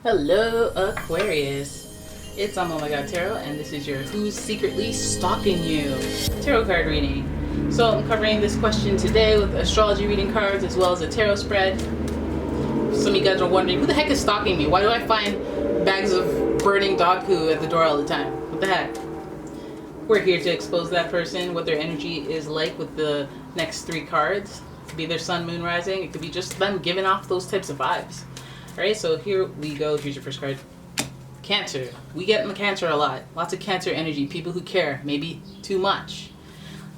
Hello, Aquarius. It's umomgtarot, and this is your Who's Secretly Stalking You tarot card reading. So I'm covering this question today with astrology reading cards as well as a tarot spread. Some of you guys are wondering, who the heck is stalking me? Why do I find bags of burning dog poo at the door all the time? What the heck? We're here to expose that person, what their energy is like with the next three cards. It could be their sun, moon, rising. It could be just them giving off those types of vibes. Alright, so here we go. Here's your first card. Cancer. We get in the Cancer a lot. Lots of Cancer energy. People who care. Maybe too much.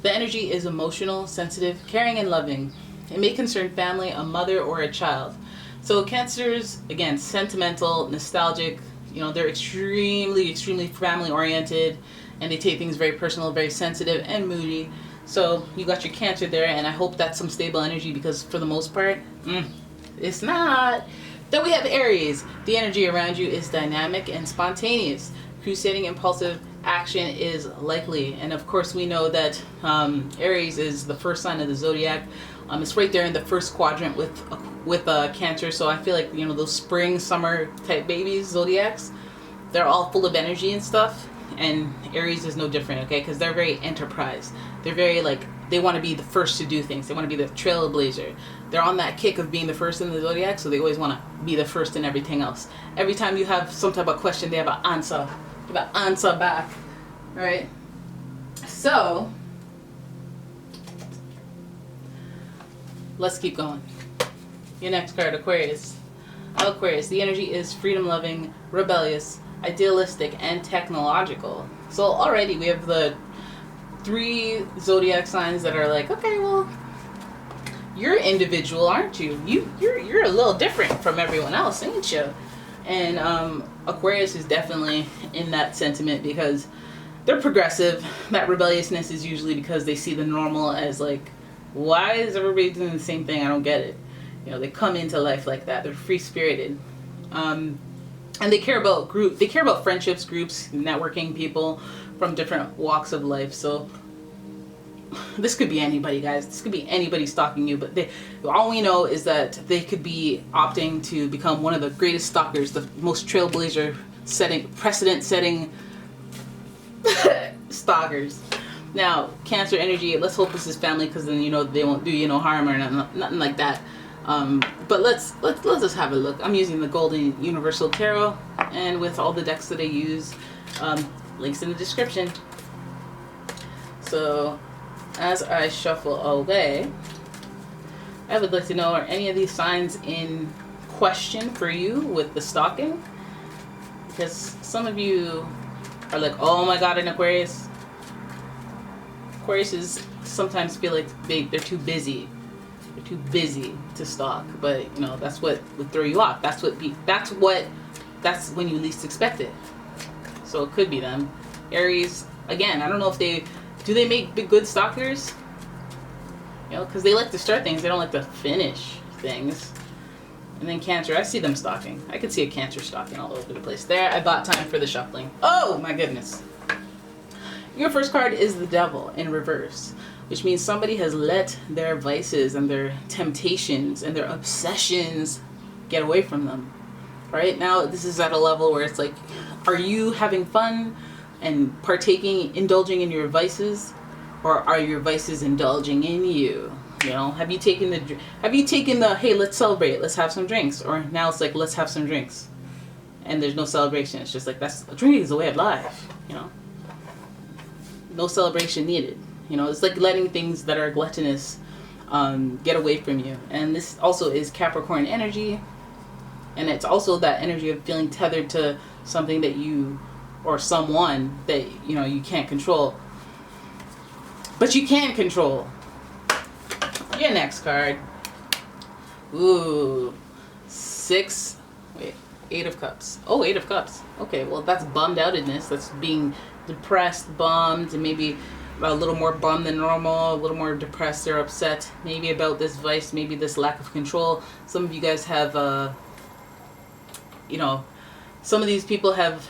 The energy is emotional, sensitive, caring, and loving. It may concern family, a mother, or a child. So Cancers, again, sentimental, nostalgic. You know, they're extremely family oriented, and they take things very personal, very sensitive, and moody. So you got your Cancer there, and I hope that's some stable energy, because for the most part, it's not. Then we have Aries. The energy around you is dynamic and spontaneous. Crusading impulsive action is likely. And of course we know that Aries is the first sign of the zodiac. It's right there in the first quadrant with Cancer. So I feel like, you know, those spring, summer type babies, zodiacs, they're all full of energy and stuff. And Aries is no different, okay? Because they're very enterprise. They're very like, they want to be the first to do things. They want to be the trailblazer. They're on that kick of being the first in the zodiac, so they always want to be the first in everything else. Every time you have some type of question, they have an answer. They have an answer back. All right? So, let's keep going. Your next card, Aquarius. Aquarius, the energy is freedom-loving, rebellious, idealistic, and technological. So already we have the three zodiac signs that are like, okay, well, you're individual, aren't you? You're a little different from everyone else, ain't you? And Aquarius is definitely in that sentiment because they're progressive. That rebelliousness is usually because they see the normal as like, why is everybody doing the same thing? I don't get it. You know, they come into life like that. They're free-spirited. And they care about they care about friendships, groups, networking, people from different walks of life. So this could be anybody, guys. This could be anybody stalking you, but all we know is that they could be opting to become one of the greatest stalkers, the most precedent setting stalkers. Now, Cancer energy, let's hope this is family, because then, you know, they won't do you no harm or nothing like that. But let's just have a look. I'm using the Golden Universal Tarot, and with all the decks that I use, links in the description. So as I shuffle away, I would like to know, are any of these signs in question for you with the stalking? Because some of you are like, oh my god, an Aquarius. Aquariuses sometimes feel like they're too busy. They're too busy to stalk, but you know, that's what would throw you off. That's when you least expect it. So it could be them. Aries, again, I don't know if they make good stalkers? You know, because they like to start things, they don't like to finish things. And then Cancer, I see them stalking. I could see a Cancer stalking all over the place. There, I bought time for the shuffling. Oh my goodness. Your first card is the Devil in reverse, which means somebody has let their vices and their temptations and their obsessions get away from them. Right now, this is at a level where it's like, are you having fun and indulging in your vices, or are your vices indulging in you? You know, have you taken the hey, let's celebrate, let's have some drinks, or now it's like, let's have some drinks, and there's no celebration. It's just like, drinking is the way of life. You know, no celebration needed. You know, it's like letting things that are gluttonous get away from you. And this also is Capricorn energy, and it's also that energy of feeling tethered to something that you, or someone that, you know, you can't control, but you can control. Your next card. Ooh, Eight of Cups. Oh, Eight of Cups. Okay, well, that's bummed outedness. That's being depressed, bummed, and maybe a little more bummed than normal, a little more depressed or upset, maybe about this vice, maybe this lack of control. Some of you guys have, you know, some of these people have,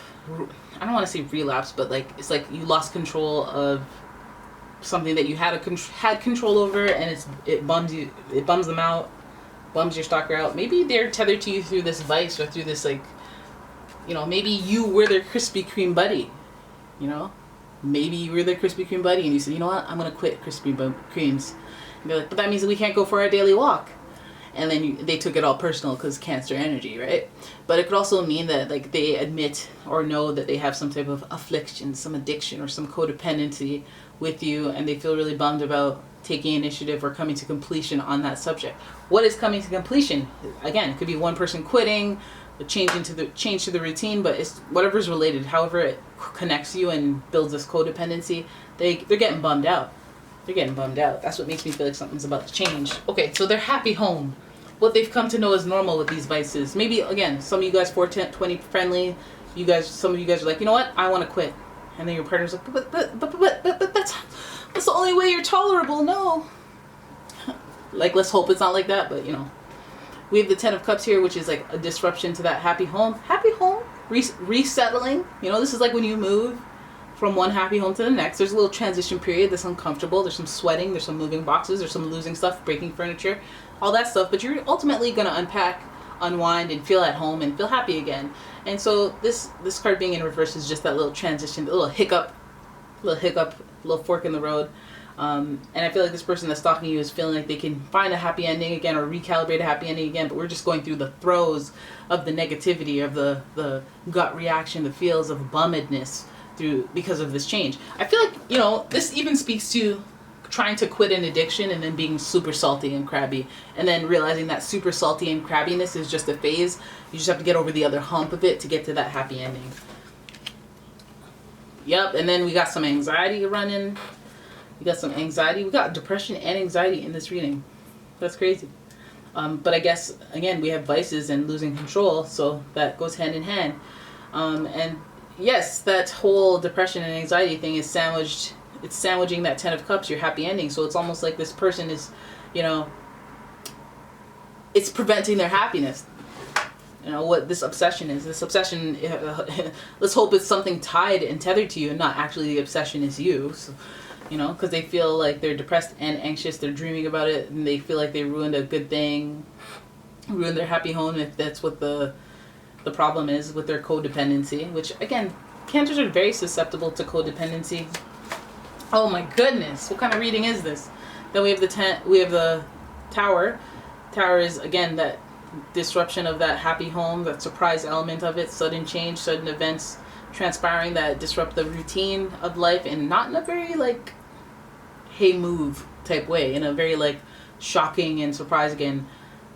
I don't want to say relapse, but like, it's like you lost control of something that you had control over, and it bums them out, bums your stalker out. Maybe they're tethered to you through this vice, or through this like You know, maybe you were their Krispy Kreme buddy. You know, maybe you were their Krispy Kreme buddy and you said, you know what, I'm going to quit Krispy Kremes. And they're like, but that means that we can't go for our daily walk. And then they took it all personal because Cancer energy, right? But it could also mean that like they admit or know that they have some type of affliction, some addiction, or some codependency with you, and they feel really bummed about taking initiative or coming to completion on that subject. What is coming to completion? Again, it could be one person quitting, a change to the routine, but it's whatever's related, however it connects you and builds this codependency. They're getting bummed out. They're getting bummed out. That's what makes me feel like something's about to change. Okay, so their happy home. What they've come to know is normal with these vices. Maybe, again, some of you guys 420 friendly. Some of you guys are like, you know what? I want to quit. And then your partner's like, but that's the only way you're tolerable. No. Like, let's hope it's not like that, but, you know. We have the Ten of Cups here, which is like a disruption to that happy home. Happy home, resettling. You know, this is like when you move from one happy home to the next. There's a little transition period that's uncomfortable. There's some sweating. There's some moving boxes. There's some losing stuff, breaking furniture, all that stuff. But you're ultimately going to unpack, unwind, and feel at home and feel happy again. And so this card being in reverse is just that little transition, a little hiccup, little fork in the road. And I feel like this person that's stalking you is feeling like they can find a happy ending again or recalibrate a happy ending again, but we're just going through the throes of the negativity, of the gut reaction, the feels of bummedness because of this change. I feel like, you know, this even speaks to trying to quit an addiction and then being super salty and crabby, and then realizing that super salty and crabbiness is just a phase. You just have to get over the other hump of it to get to that happy ending. Yep, and then we got some anxiety running. We got some anxiety. We got depression and anxiety in this reading. That's crazy. But I guess, again, we have vices and losing control, so that goes hand in hand. And yes, that whole depression and anxiety thing is sandwiched. It's sandwiching that Ten of Cups, your happy ending. So it's almost like this person is, you know, it's preventing their happiness. You know, what this obsession is. This obsession, let's hope it's something tied and tethered to you and not actually the obsession is you. So, you know, because they feel like they're depressed and anxious. They're dreaming about it and they feel like they ruined a good thing, ruined their happy home, if that's what the problem is with their codependency, which, again, Cancers are very susceptible to codependency. Oh my goodness, what kind of reading is this? Then we have the Tower. Tower is, again, that disruption of that happy home, that surprise element of it, sudden change, sudden events transpiring that disrupt the routine of life, and not in a very like hey move type way, in a very like shocking and surprising and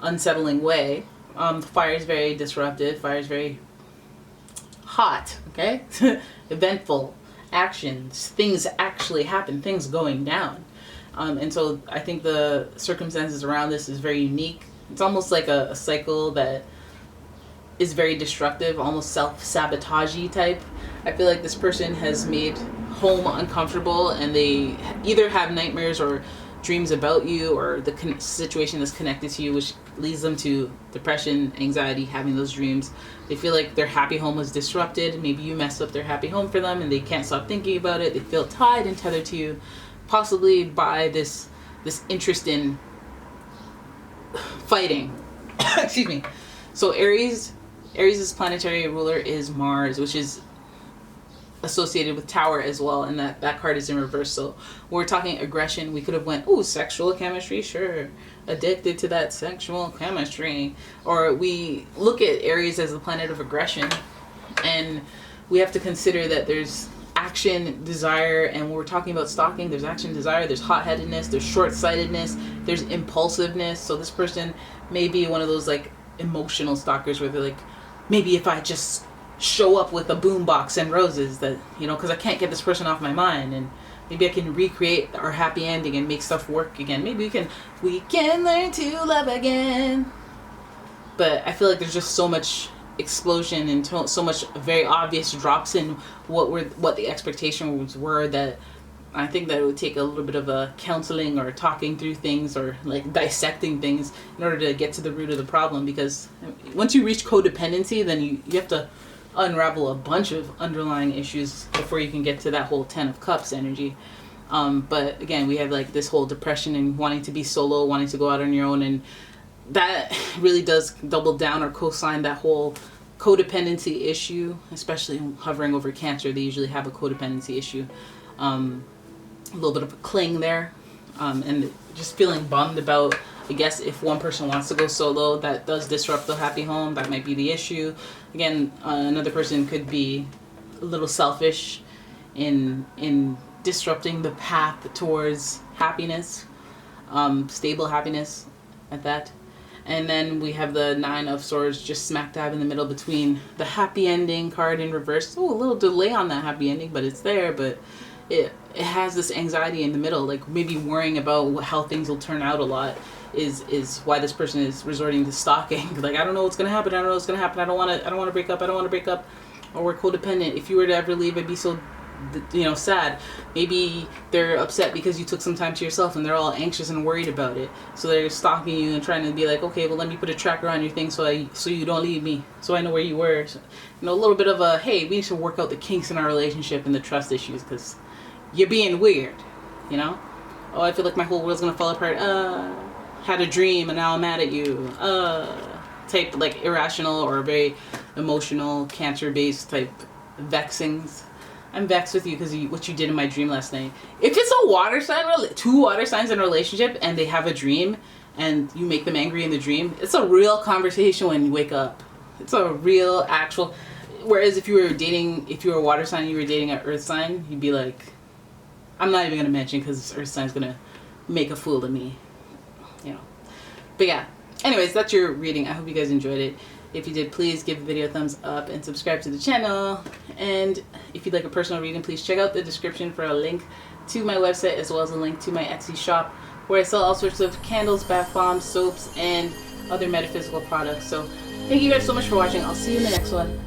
unsettling way. Fire is very disruptive. Fire is very hot, okay? Eventful actions, things actually happen, things going down. And so I think the circumstances around this is very unique. It's almost like a cycle that is very destructive, almost self-sabotagey type. I feel like this person has made home uncomfortable, and they either have nightmares or dreams about you, or the situation that's connected to you, which leads them to depression, anxiety, having those dreams. They feel like their happy home was disrupted. Maybe you messed up their happy home for them and they can't stop thinking about it. They feel tied and tethered to you, possibly by this interest in fighting. Excuse me. So Aries' planetary ruler is Mars, which is associated with Tower as well, and that card is in reverse. So when we're talking aggression, we could have went, sexual chemistry, sure, addicted to that sexual chemistry. Or we look at Aries as the planet of aggression, and we have to consider that there's action, desire, and when we're talking about stalking, there's action, desire, there's hot-headedness, there's short-sightedness, there's impulsiveness. So this person may be one of those like emotional stalkers where they're like, maybe if I just show up with a boombox and roses, that, you know, because I can't get this person off my mind, and maybe I can recreate our happy ending and make stuff work again. Maybe we can learn to love again. But I feel like there's just so much explosion and so much very obvious drops in what the expectations were, that I think that it would take a little bit of a counseling or talking through things or like dissecting things in order to get to the root of the problem. Because once you reach codependency, then you have to unravel a bunch of underlying issues before you can get to that whole Ten of Cups energy. But again, we have like this whole depression and wanting to be solo, wanting to go out on your own, and that really does double down or co-sign that whole codependency issue, especially hovering over Cancer. They usually have a codependency issue. A little bit of a cling there. And just feeling bummed about, I guess, if one person wants to go solo, that does disrupt the happy home. That might be the issue. Again, another person could be a little selfish in disrupting the path towards happiness, stable happiness at that. And then we have the Nine of Swords just smack dab in the middle between the happy ending card in reverse. Oh, a little delay on that happy ending, but it's there. But it has this anxiety in the middle, like maybe worrying about how things will turn out a lot is why this person is resorting to stalking. Like, I don't know what's gonna happen. I don't know what's gonna happen. I don't want to break up. I don't want to break up. Or we're codependent. If you were to ever leave, I'd be so, sad. Maybe they're upset because you took some time to yourself and they're all anxious and worried about it. So they're stalking you and trying to be like, okay, well, let me put a tracker on your thing so you don't leave me, so I know where you were. So, a little bit of a, hey, we need to work out the kinks in our relationship and the trust issues because you're being weird, Oh, I feel like my whole world's gonna fall apart. Had a dream and now I'm mad at you. Type like irrational or very emotional Cancer-based type vexings. I'm vexed with you because what you did in my dream last night. If it's a water sign, two water signs in a relationship, and they have a dream, and you make them angry in the dream, it's a real conversation when you wake up. It's a real, actual. Whereas if you were a water sign, and you were dating an earth sign, you'd be like, I'm not even gonna mention because this earth sign's gonna make a fool of me, But yeah. Anyways, that's your reading. I hope you guys enjoyed it. If you did, please give the video a thumbs up and subscribe to the channel. And if you'd like a personal reading, please check out the description for a link to my website as well as a link to my Etsy shop where I sell all sorts of candles, bath bombs, soaps, and other metaphysical products. So thank you guys so much for watching. I'll see you in the next one.